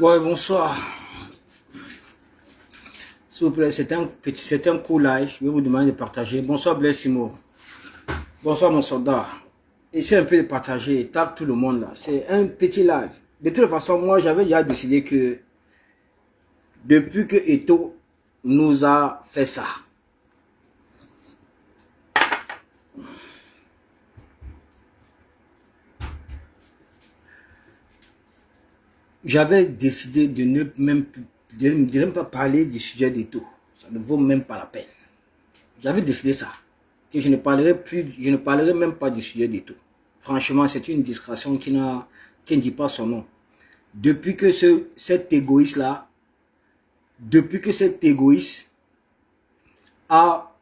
Ouais, bonsoir. S'il vous plaît, c'est un court live. Je vais vous demander de partager. Bonsoir, Blessimo. Bonsoir, mon soldat. Essayez un peu de partager. Tape tout le monde là. C'est un petit live. De toute façon, moi, j'avais déjà décidé que depuis que Eto nous a fait ça, j'avais décidé de ne même pas parler du sujet d'Eto. Ça ne vaut même pas la peine. J'avais décidé ça. Que je ne parlerai même pas du sujet d'Eto. Franchement, c'est une discrétion qui ne dit pas son nom. Depuis que cet égoïste-là, a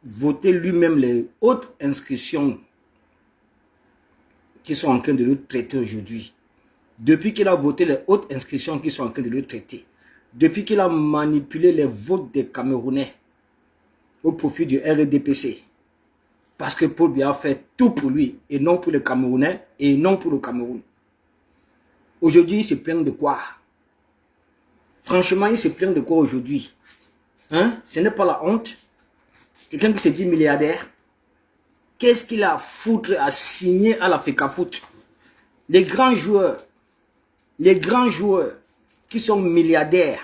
voté lui-même les autres inscriptions qui sont en train de le traiter aujourd'hui, depuis qu'il a voté les autres inscriptions qui sont en train de le traiter, depuis qu'il a manipulé les votes des Camerounais au profit du RDPC, parce que Paul Biya a fait tout pour lui, et non pour les Camerounais, et non pour le Cameroun. Aujourd'hui, il se plaint de quoi? Franchement, il se plaint de quoi aujourd'hui? Hein? Ce n'est pas la honte? Quelqu'un qui se dit milliardaire, qu'est-ce qu'il a à foutre à signer à la FECAFOOT? Les grands joueurs qui sont milliardaires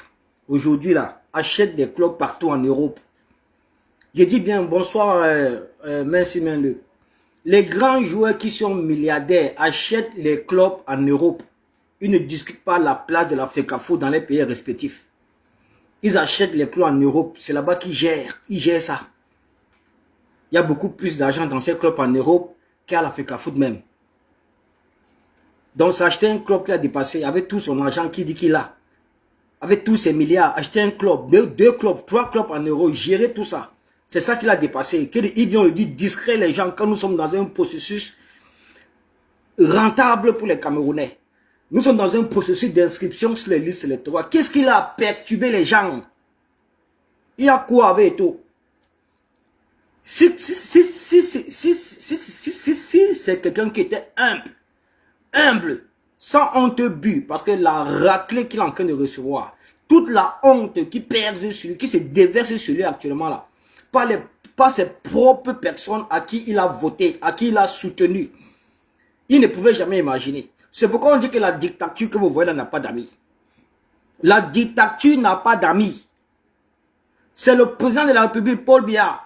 aujourd'hui là, achètent des clubs partout en Europe. Je dis bien bonsoir, merci Menle. Les grands joueurs qui sont milliardaires achètent les clubs en Europe. Ils ne discutent pas la place de la FECAFOOT dans les pays respectifs. Ils achètent les clubs en Europe. C'est là-bas qu'ils gèrent. Ils gèrent ça. Il y a beaucoup plus d'argent dans ces clubs en Europe qu'à la FECAFOOT même. Donc, s'acheter un club qui a dépassé avec tout son argent qu'il dit qu'il a, avec tous ses milliards, acheter un club, deux clubs, 3 clubs en euros, gérer tout ça. C'est ça qu'il a dépassé. Ils viennent le dire discret les gens quand nous sommes dans un processus rentable pour les Camerounais. Nous sommes dans un processus d'inscription sur les listes électorales. Qu'est-ce qu'il a perturbé les gens? Il y a quoi avec tout? Si c'est quelqu'un qui était humble, sans honte but, parce que la raclée qu'il est en train de recevoir, toute la honte qui pèse sur lui, qui se déverse sur lui actuellement là, par ses propres personnes à qui il a voté, à qui il a soutenu, il ne pouvait jamais imaginer. C'est pourquoi on dit que la dictature que vous voyez là n'a pas d'amis. La dictature n'a pas d'amis. C'est le président de la République, Paul Biya,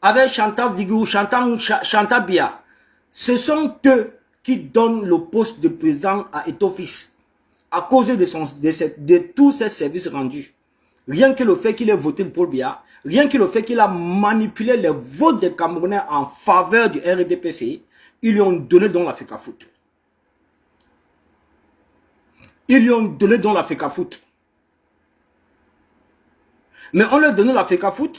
avec Chantal Vigou, Chantal Biya. Ce sont eux qui donnent le poste de président à Eto'o-Fils à cause de tous ses services rendus. Rien que le fait qu'il ait voté pour Biya, rien que le fait qu'il a manipulé les votes des Camerounais en faveur du RDPC, ils lui ont donné dans la FECAFOOT. Ils lui ont donné dans la FECAFOOT. Mais on leur donne la FECAFOOT.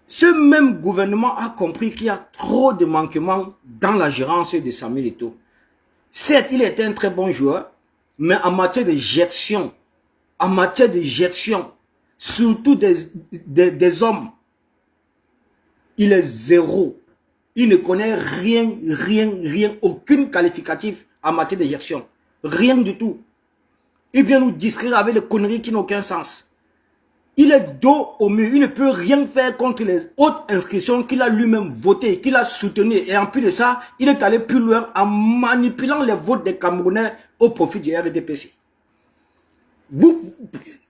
Ce même gouvernement a compris qu'il y a trop de manquements dans la gérance de Samuel Eto'o. Certes, il était un très bon joueur, mais en matière de gestion, surtout des hommes, il est zéro. Il ne connaît rien, aucune qualificatif en matière de gestion. Rien du tout. Il vient nous distraire avec des conneries qui n'ont aucun sens. Il est dos au mur. Il ne peut rien faire contre les autres inscriptions qu'il a lui-même votées, qu'il a soutenues. Et en plus de ça, il est allé plus loin en manipulant les votes des Camerounais au profit du RDPC.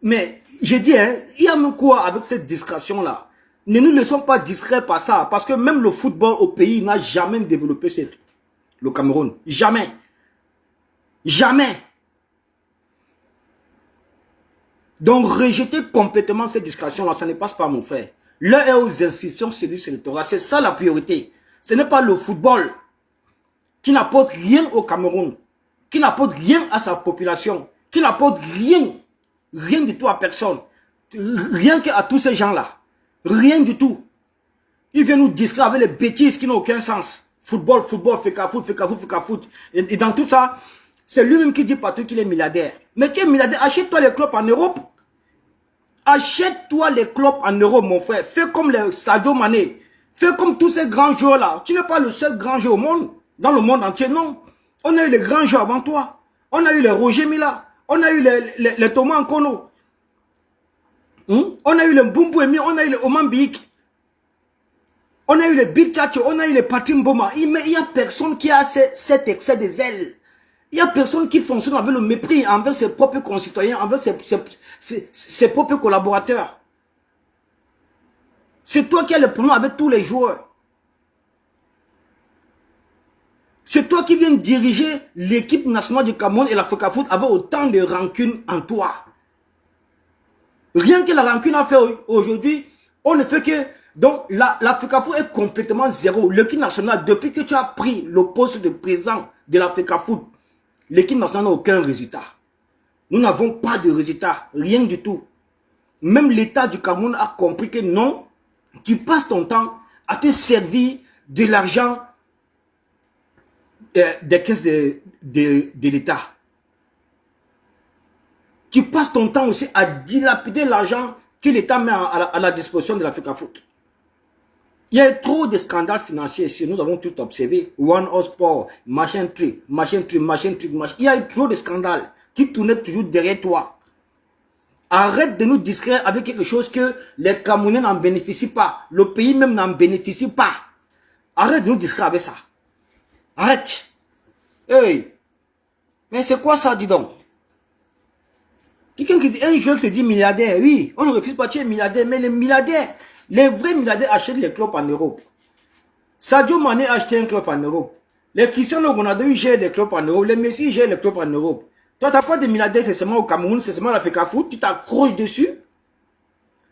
Mais j'ai dit, hein, il y a même quoi avec cette discrétion-là? Ne nous laissons pas distraire par ça. Parce que même le football au pays n'a jamais développé le Cameroun. Jamais. Jamais. Donc, rejeter complètement cette discrétion-là, ça ne passe pas, mon frère. L'heure est aux inscriptions sur les électorats. C'est ça la priorité. Ce n'est pas le football qui n'apporte rien au Cameroun, qui n'apporte rien à sa population, qui n'apporte rien du tout à personne. Rien qu'à tous ces gens-là. Rien du tout. Ils viennent nous distraire avec les bêtises qui n'ont aucun sens. Football, FECAFOOT. Et dans tout ça, c'est lui-même qui dit partout qu'il est milliardaire. Mais tu es milliardaire, achète-toi les clubs en Europe. Achète-toi les clubs en Europe, mon frère. Fais comme les Sadio Mané. Fais comme tous ces grands joueurs-là. Tu n'es pas le seul grand joueur au monde. Dans le monde entier, non. On a eu les grands joueurs avant toi. On a eu les Roger Mila. On a eu les Thomas Nkono. On a eu le Mbumbu Emi. On a eu le Oman Biik. On a eu les Bill Tchatcho. On a eu les Patrick Mboma. Mais il n'y a personne qui a cet excès de zèle. Il n'y a personne qui fonctionne avec le mépris envers ses propres concitoyens, envers ses propres collaborateurs. C'est toi qui as le problème avec tous les joueurs. C'est toi qui viens diriger l'équipe nationale du Cameroun et l'Africafoot avec autant de rancune en toi. Rien que la rancune a fait aujourd'hui, on ne fait que... Donc l'Africafoot est complètement zéro. L'équipe nationale, depuis que tu as pris le poste de président de l'Africafoot, l'équipe nationale n'a aucun résultat. Nous n'avons pas de résultat, rien du tout. Même l'État du Cameroun a compris que non, tu passes ton temps à te servir de l'argent des caisses de l'État. Tu passes ton temps aussi à dilapider l'argent que l'État met à la disposition de l'Africafoot. Il y a trop de scandales financiers ici, nous avons tout observé. One All Sport, machin truc. Il y a eu trop de scandales qui tournaient toujours derrière toi. Arrête de nous distraire avec quelque chose que les Camerounais n'en bénéficient pas. Le pays même n'en bénéficie pas. Arrête de nous distraire avec ça. Arrête. Hey. Mais c'est quoi ça, dis donc? Quelqu'un qui dit, un joueur qui se dit milliardaire, oui, on ne refuse pas, tu es milliardaire, mais les milliardaires, les vrais milliardaires achètent les clubs en Europe. Sadio Mané a acheté un club en Europe. Les Cristiano Ronaldo, ils gèrent des clubs en Europe. Les Messi, ils gèrent les clubs en Europe. Toi, tu n'as pas de milliardaires, c'est seulement au Cameroun, c'est seulement l'Africafoot, tu t'accroches dessus.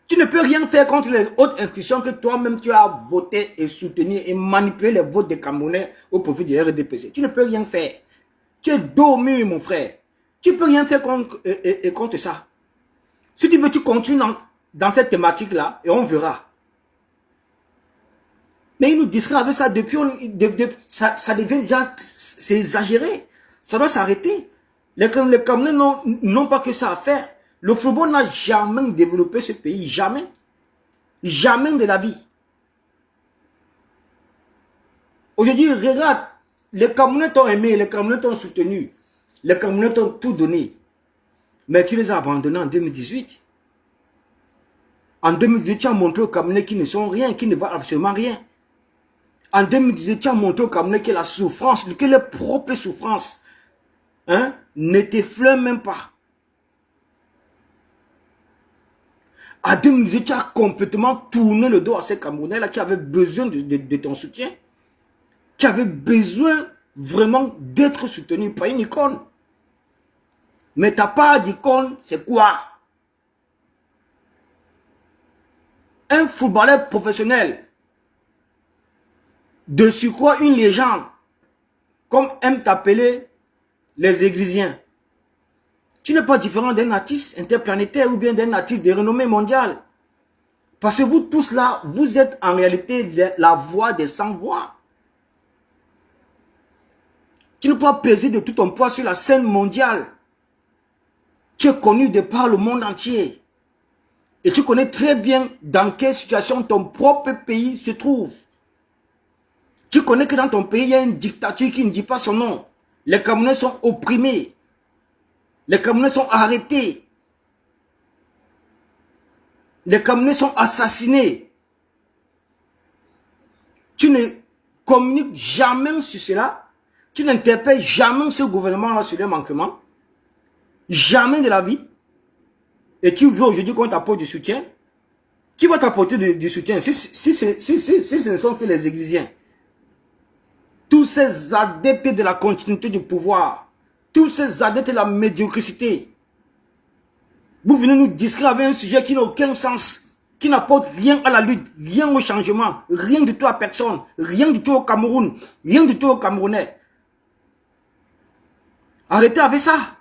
Tu ne peux rien faire contre les autres institutions que toi-même tu as voté et soutenu et manipulé les votes des Camerounais au profit du RDPC. Tu ne peux rien faire. Tu es dos au mur, mon frère. Tu ne peux rien faire contre ça. Si tu veux, tu continues dans cette thématique-là et on verra. Mais ils nous distraient avec ça depuis, ça devient déjà, c'est exagéré. Ça doit s'arrêter. Les Camerounais n'ont pas que ça à faire. Le football n'a jamais développé ce pays, jamais. Jamais de la vie. Aujourd'hui, regarde, les Camerounais t'ont aimé, les Camerounais t'ont soutenu, les Camerounais t'ont tout donné. Mais tu les as abandonnés en 2018. En 2018, tu as montré aux Camerounais qu'ils ne sont rien, qu'ils ne valent absolument rien. En 2018, tu as montré aux Camerounais que la souffrance, que les propres souffrances, ne t'effleurent même pas. En 2018, tu as complètement tourné le dos à ces Camerounais-là qui avaient besoin de ton soutien. Qui avaient besoin vraiment d'être soutenus par une icône. Mais ta part d'icône, c'est quoi? Un footballeur professionnel, de surcroît une légende, comme aiment t'appeler les Églisiens. Tu n'es pas différent d'un artiste interplanétaire ou bien d'un artiste de renommée mondiale. Parce que vous tous là, vous êtes en réalité la voix des sans-voix. Tu ne peux pas peser de tout ton poids sur la scène mondiale. Tu es connu de par le monde entier. Et tu connais très bien dans quelle situation ton propre pays se trouve. Tu connais que dans ton pays, il y a une dictature qui ne dit pas son nom. Les Camerounais sont opprimés. Les Camerounais sont arrêtés. Les Camerounais sont assassinés. Tu ne communiques jamais sur cela. Tu n'interpelles jamais ce gouvernement-là sur les manquements. Jamais de la vie. Et tu veux aujourd'hui qu'on t'apporte du soutien. Qui va t'apporter du soutien si ce ne sont que les Églisiens? Tous ces adeptes de la continuité du pouvoir. Tous ces adeptes de la médiocrité. Vous venez nous distraire avec un sujet qui n'a aucun sens. Qui n'apporte rien à la lutte. Rien au changement. Rien du tout à personne. Rien du tout au Cameroun. Rien du tout aux Camerounais. Arrêtez avec ça.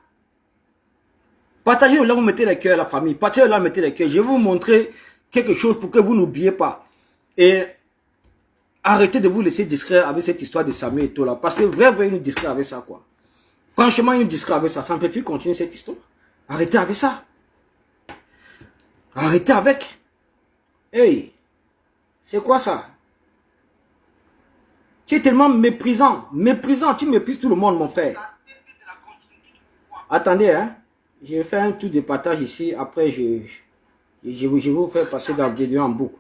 Partagez là, vous mettez les cœurs à la famille. Partagez là, vous mettez les cœurs. Je vais vous montrer quelque chose pour que vous n'oubliez pas. Et arrêtez de vous laisser distraire avec cette histoire de Samuel et tout là. Parce que vraiment, il nous distrait avec ça, quoi. Franchement, il nous distrait avec ça. Ça ne peut plus continuer cette histoire. Arrêtez avec ça. Arrêtez avec. Hey, c'est quoi ça? Tu es tellement méprisant. Méprisant, tu méprises tout le monde, mon frère. Attendez, hein. Je vais faire un tour de partage ici. Après, je vais vous faire passer la vidéo en boucle.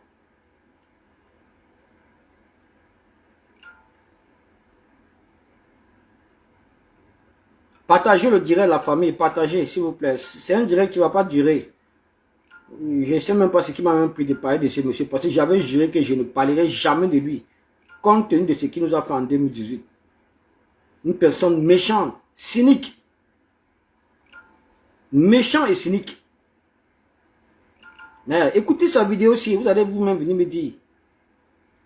Partagez le direct, la famille. Partagez, s'il vous plaît. C'est un direct qui ne va pas durer. Je ne sais même pas ce qui m'a même pris de parler de ce monsieur. Parce que j'avais juré que je ne parlerai jamais de lui. Compte tenu de ce qu'il nous a fait en 2018. Une personne méchante, cynique. Méchant et cynique. Mais écoutez sa vidéo aussi. Vous allez vous-même venir me dire.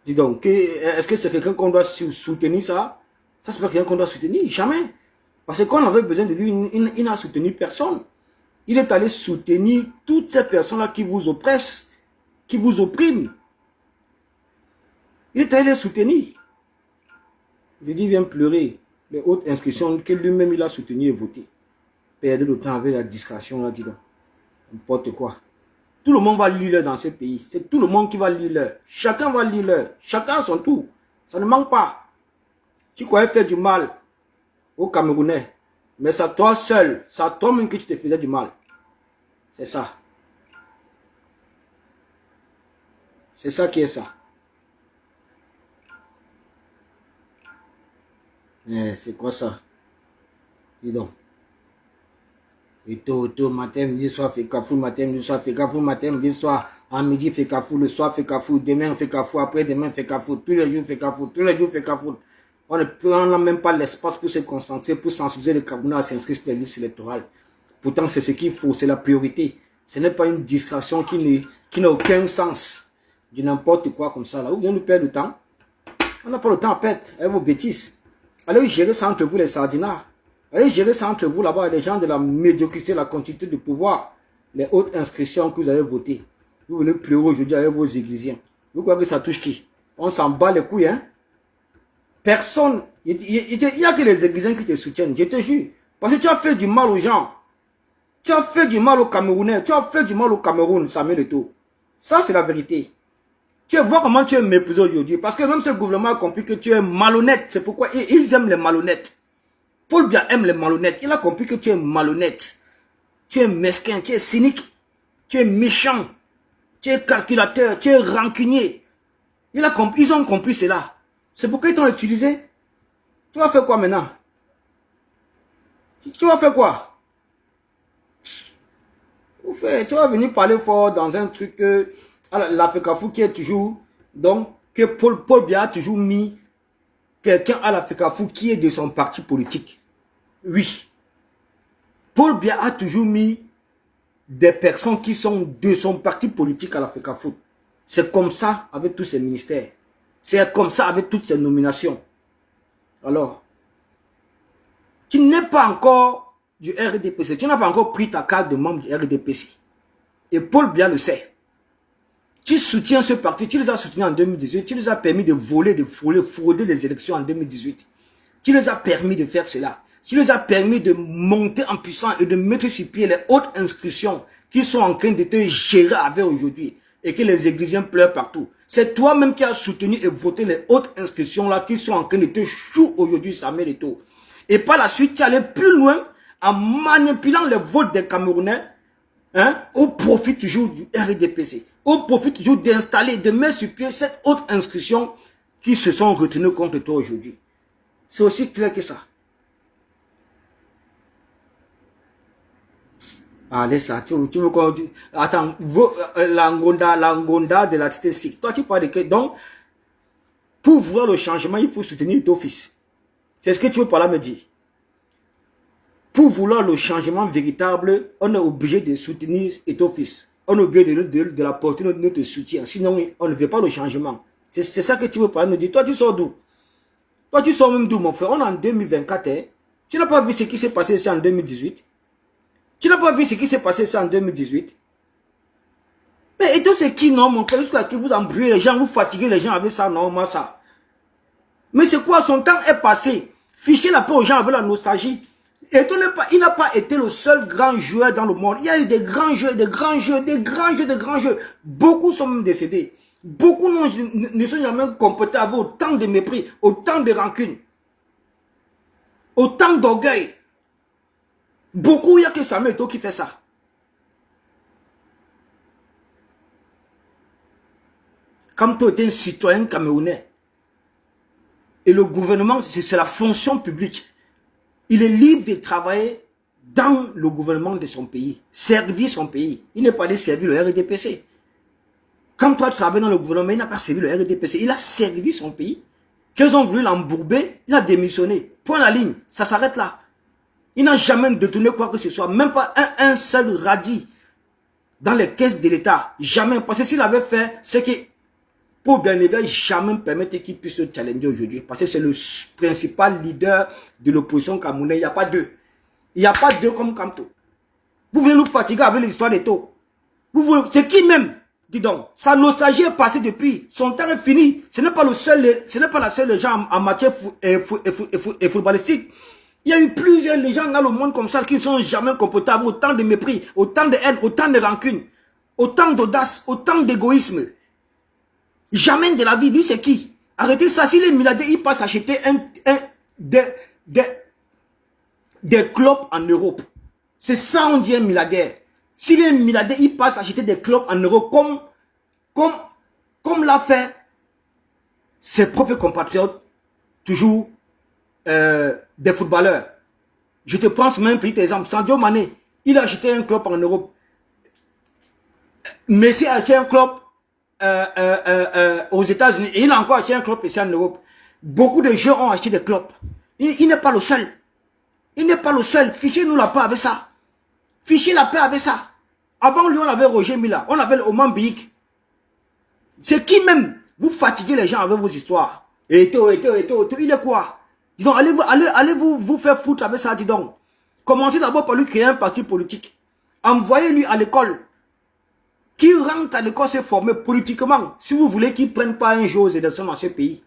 Dis donc, est-ce que c'est quelqu'un qu'on doit soutenir ça? Ça, c'est pas quelqu'un qu'on doit soutenir. Jamais. Parce que quand on avait besoin de lui, il n'a soutenu personne. Il est allé soutenir toutes ces personnes-là qui vous oppressent, qui vous oppriment. Il est allé les soutenir. Je dis, viens pleurer. Les hautes inscriptions que lui-même il a soutenu et voté. Perdez le temps avec la discrétion, là, dis donc. N'importe quoi. Tout le monde va lire dans ce pays. C'est tout le monde qui va lire. Chacun va lire. Chacun à son tour. Ça ne manque pas. Tu croyais faire du mal aux Camerounais. Mais c'est à toi seul. C'est à toi-même que tu te faisais du mal. C'est ça. C'est ça qui est ça. C'est quoi ça? Dis donc. Et tôt, matin, midi, soir, fait cafou, matin, midi, soir, fait cafou, matin, midi, soir, en midi, fait cafou, le soir, fait cafou, demain, fait cafou, après demain, fait cafou, tous les jours, fait cafou, tous les jours, fait cafou. On n'a même pas l'espace pour se concentrer, pour sensibiliser les Camerounais à s'inscrire sur les listes électorales. Pourtant, c'est ce qu'il faut, c'est la priorité. Ce n'est pas une distraction qui n'a aucun sens. Du n'importe quoi comme ça, là. Où vient nous perdre le temps? On n'a pas le temps à perdre avec vos bêtises. Allez gérer ça entre vous, les sardinards. Allez gérer ça entre vous là-bas, les gens de la médiocrité, la continuité du pouvoir, les hautes inscriptions que vous avez votées. Vous venez pleurer aujourd'hui avec vos églisiens. Vous croyez que ça touche qui? On s'en bat les couilles, hein? Personne. Il n'y a que les églisiens qui te soutiennent, je te jure. Parce que tu as fait du mal aux gens. Tu as fait du mal aux Camerounais. Tu as fait du mal au Cameroun, Samuel Eto'o. Ça, c'est la vérité. Tu vois comment tu es méprisé aujourd'hui. Parce que même ce gouvernement a compris que tu es malhonnête. C'est pourquoi ils aiment les malhonnêtes. Paul Biya aime les malhonnêtes. Il a compris que tu es malhonnête. Tu es mesquin, tu es cynique. Tu es méchant. Tu es calculateur, tu es rancunier. Ils ont compris cela. C'est pourquoi ils t'ont utilisé. Tu vas faire quoi maintenant? Tu vas faire quoi? Tu vas venir parler fort dans un truc que la FECAFOU qui est toujours, donc, que Paul Biya a toujours mis quelqu'un à la FECAFOU qui est de son parti politique. Oui. Paul Biya a toujours mis des personnes qui sont de son parti politique à la FECAFOU. C'est comme ça avec tous ces ministères. C'est comme ça avec toutes ces nominations. Alors, tu n'es pas encore du RDPC. Tu n'as pas encore pris ta carte de membre du RDPC. Et Paul Biya le sait. Tu soutiens ce parti, tu les as soutenus en 2018, tu les as permis de voler, de frauder les élections en 2018. Tu les as permis de faire cela. Tu les as permis de monter en puissance et de mettre sur pied les hautes inscriptions qui sont en train de te gérer avec aujourd'hui et que les églisiens pleurent partout. C'est toi-même qui as soutenu et voté les hautes inscriptions là qui sont en train de te chou aujourd'hui, Samuel Eto'o. Et par la suite, tu es allé plus loin en manipulant les votes des Camerounais, hein, au profit toujours du RDPC. Au profit toujours d'installer, de mettre sur pied cette haute inscription qui se sont retenues contre toi aujourd'hui. C'est aussi clair que ça. Allez, ça, tu me connais. Attends, l'angonda de la cité sikh. Toi, tu parles de quoi? Donc, pour voir le changement, il faut soutenir ton fils. C'est ce que tu veux par là me dire. Pour vouloir le changement véritable, on est obligé de soutenir ton fils. On est obligé de l'apporter notre soutien. Sinon, on ne veut pas le changement. C'est ça que tu veux pas me dire. Toi, tu sors d'où? Toi, tu sors même d'où, mon frère? On est en 2024. Hein? Tu n'as pas vu ce qui s'est passé ici en 2018? Tu n'as pas vu ce qui s'est passé ici en 2018? Mais et tout c'est qui, non, mon frère? Jusqu'à qui vous embrouillez les gens, vous fatiguez les gens avec ça, non, moi, ça. Mais c'est quoi? Son temps est passé. Fichez la paix aux gens avec la nostalgie. Et il n'a pas été le seul grand joueur dans le monde. Il y a eu des grands jeux, des grands jeux, des grands jeux, des grands jeux. Beaucoup sont même décédés. Beaucoup ne sont jamais comportés avec autant de mépris, autant de rancune, autant d'orgueil. Beaucoup, il n'y a que Samuel Eto'o qui fait ça. Comme tu es un citoyen camerounais, et le gouvernement, c'est la fonction publique. Il est libre de travailler dans le gouvernement de son pays, servir son pays. Il n'est pas allé servir le RDPC. Comme toi, tu travailles dans le gouvernement, il n'a pas servi le RDPC. Il a servi son pays. Qu'ils ont voulu l'embourber, il a démissionné. Point la ligne, ça s'arrête là. Il n'a jamais détourné quoi que ce soit, même pas un seul radis dans les caisses de l'État. Jamais. Parce que s'il avait fait, c'est que pour bien évidemment, jamais permettre qu'il puisse le challenger aujourd'hui. Parce que c'est le principal leader de l'opposition camerounaise. Il n'y a pas deux. Il n'y a pas deux comme Kamto. Vous venez nous fatiguer avec l'histoire des taux. C'est qui même? Dis donc, sa nostalgie est passée depuis. Son temps est fini. Ce n'est pas le seul, ce n'est pas la seule légende en matière footballistique. Il y a eu plusieurs légendes dans le monde comme ça qui ne sont jamais comportés avec autant de mépris, autant de haine, autant de rancune, autant d'audace, autant d'égoïsme. Jamais de la vie. Lui, c'est qui? Arrêtez ça. Si les milliardaires, ils passent acheter des clubs en Europe. C'est ça, on dit un milliardaire. Si les milliardaires, ils passent acheter des clubs en Europe comme l'a fait ses propres compatriotes, toujours des footballeurs. Je te prends même un petit exemple. Sadio Mané, il a acheté un club en Europe. Messi a acheté un club aux États-Unis et il a encore acheté un club ici en Europe. Beaucoup de gens ont acheté des clubs. Il n'est pas le seul. Il n'est pas le seul. Fichez-nous la paix avec ça. Fichez la paix avec ça. Avant lui, on avait Roger Mila, on avait Oman Biik. C'est qui même? Vous fatiguez les gens avec vos histoires. Il est quoi? Dis donc, allez vous faire foutre avec ça, dis donc. Commencez d'abord par lui créer un parti politique. Envoyez-lui à l'école. Qui rentre à l'école se former politiquement. Si vous voulez qu'il ne prenne pas un jour aux élections dans ce pays.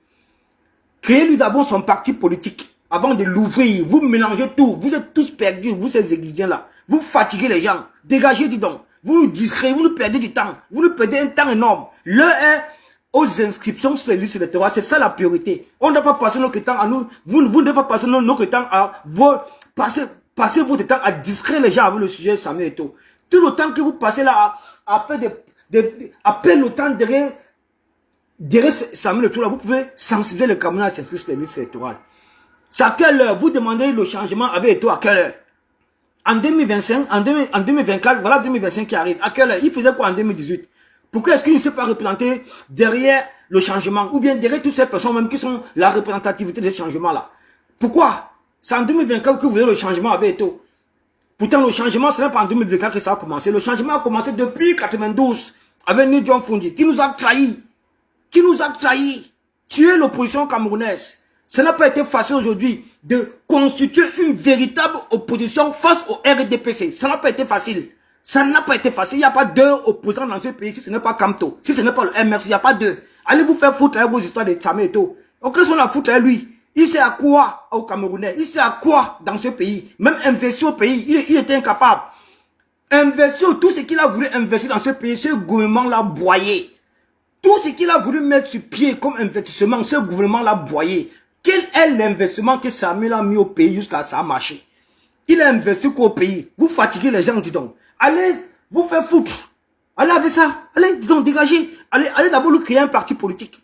Créez-lui d'abord son parti politique. Avant de l'ouvrir, vous mélangez tout. Vous êtes tous perdus, vous ces églidiens-là. Vous fatiguez les gens. Dégagez, dis donc. Vous nous distrayez, vous nous perdez du temps. Vous nous perdez un temps énorme. L'heure est aux inscriptions sur les listes électorales. C'est ça la priorité. On ne doit pas passer notre temps à nous. Vous ne devez pas passer notre temps à passer votre temps à distraire les gens avec le sujet Samuel Eto'o. Tout le temps que vous passez là à faire à peine le temps derrière Samuel Eto'o là, vous pouvez sensibiliser les Camerounais à s'inscrire sur les listes électorales. C'est à quelle heure vous demandez le changement avec Eto'o à quelle heure? En 2025, en 2024, voilà 2025 qui arrive. À quelle heure? Il faisait quoi en 2018? Pourquoi est-ce qu'il ne s'est pas représenté derrière le changement? Ou bien derrière toutes ces personnes même qui sont la représentativité de ce changement-là? Pourquoi? C'est en 2024 que vous voulez le changement avec Eto'o. Pourtant, le changement, ce n'est pas en 2024 que ça a commencé. Le changement a commencé depuis 92 avec Nidjon Fundi, qui nous a trahis. Qui nous a trahis. Tuer l'opposition camerounaise. Ce n'a pas été facile aujourd'hui de constituer une véritable opposition face au RDPC. Ça n'a pas été facile. Ça n'a pas été facile. Il n'y a pas deux opposants dans ce pays si ce n'est pas Kamto. Si ce n'est pas le MRC, il n'y a pas deux. Allez vous faire foutre avec vos histoires de Samuel Eto'o. Donc, qu'est-ce qu'on a foutre avec lui? Il sait à quoi au Camerounais? Il sait à quoi dans ce pays? Même investir au pays, il était incapable. Investir tout ce qu'il a voulu investir dans ce pays, ce gouvernement l'a broyé. Tout ce qu'il a voulu mettre sur pied comme investissement, ce gouvernement l'a broyé. Quel est l'investissement que Samuel a mis au pays jusqu'à ça a marché? Il a investi qu'au pays. Vous fatiguez les gens, dis donc. Allez vous faire foutre. Allez avec ça. Allez, dis donc, dégagez. Allez d'abord lui créer un parti politique.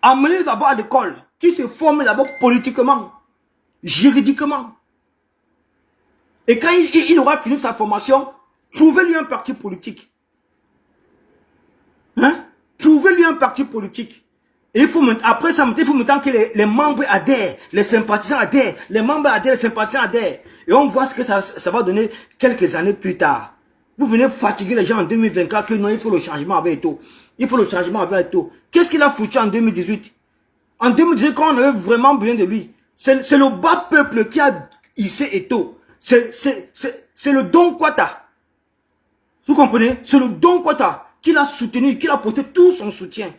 Amenez d'abord à l'école, qui se forme d'abord politiquement, juridiquement. Et quand il aura fini sa formation, trouvez-lui un parti politique. Hein? Trouvez-lui un parti politique. Et après ça, il faut maintenant que les membres adhèrent, les sympathisants adhèrent, les membres adhèrent, les sympathisants adhèrent. Et on voit ce que ça va donner quelques années plus tard. Vous venez fatiguer les gens en 2024 que non, il faut le changement avec Eto'o. Il faut le changement avec Eto'o. Qu'est-ce qu'il a foutu en 2018? En 2018, quand on avait vraiment besoin de lui, c'est le bas peuple qui a hissé Eto'o. C'est le Don Kwata. Vous comprenez? C'est le Don Kwata qui l'a soutenu, qui l'a apporté tout son soutien,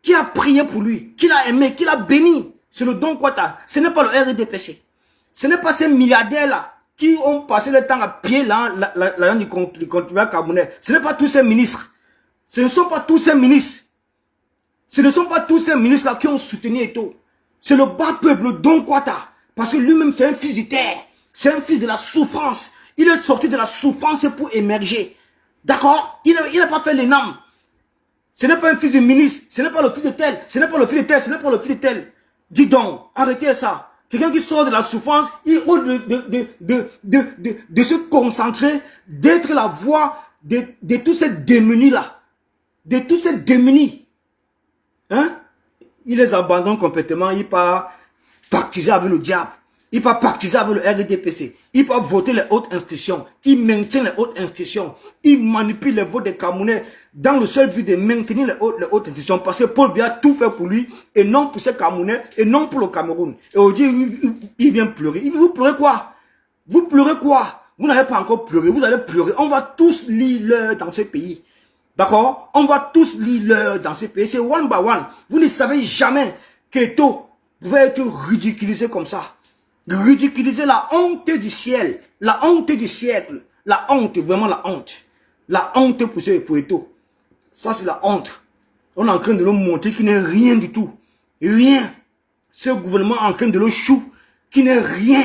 qui a prié pour lui, qui l'a aimé, qui l'a béni. C'est le Don Kwata. Ce n'est pas le RDPC. Ce n'est pas ces milliardaires-là qui ont passé le temps à piller l'argent du contribuable camerounais. Ce n'est pas tous ces ministres. Ce ne sont pas tous ces ministres. Ce ne sont pas tous ces ministres-là qui ont soutenu Eto'o. C'est le bas peuple, Don Kwata. Parce que lui-même, c'est un fils du terre. C'est un fils de la souffrance. Il est sorti de la souffrance pour émerger. D'accord? Il n'a pas fait les noms. Ce n'est pas un fils de ministre. Ce n'est pas le fils de tel. Ce n'est pas le fils de tel. Ce n'est pas le fils de tel. Dis donc, arrêtez ça. Quelqu'un qui sort de la souffrance, il au lieu de se concentrer, d'être la voix de tous ces démunis-là. De tous ces démunis. Hein? Il les abandonne complètement. Il part pactiser avec le diable. Il part pactiser avec le RDPC. Il part voter les hautes institutions. Il maintient les hautes institutions. Il manipule les votes des Camerounais dans le seul but de maintenir les hautes institutions. Parce que Paul Biya a tout fait pour lui et non pour ces Camerounais et non pour le Cameroun. Et aujourd'hui, il vient pleurer. Vous pleurez quoi? Vous pleurez quoi? Vous n'avez pas encore pleuré. Vous allez pleurer. On va tous lire l'heure dans ce pays. D'accord? On va tous lire l'heure dans ce pays. C'est one by one. Vous ne savez jamais qu'Eto'o pouvait être ridiculisé comme ça. Ridiculiser la honte du ciel. La honte du siècle. La honte, vraiment la honte. La honte pour Eto'o. Ça, c'est la honte. On est en train de nous montrer qu'il n'est rien du tout. Rien. Ce gouvernement est en train de le chou. Qui n'est rien.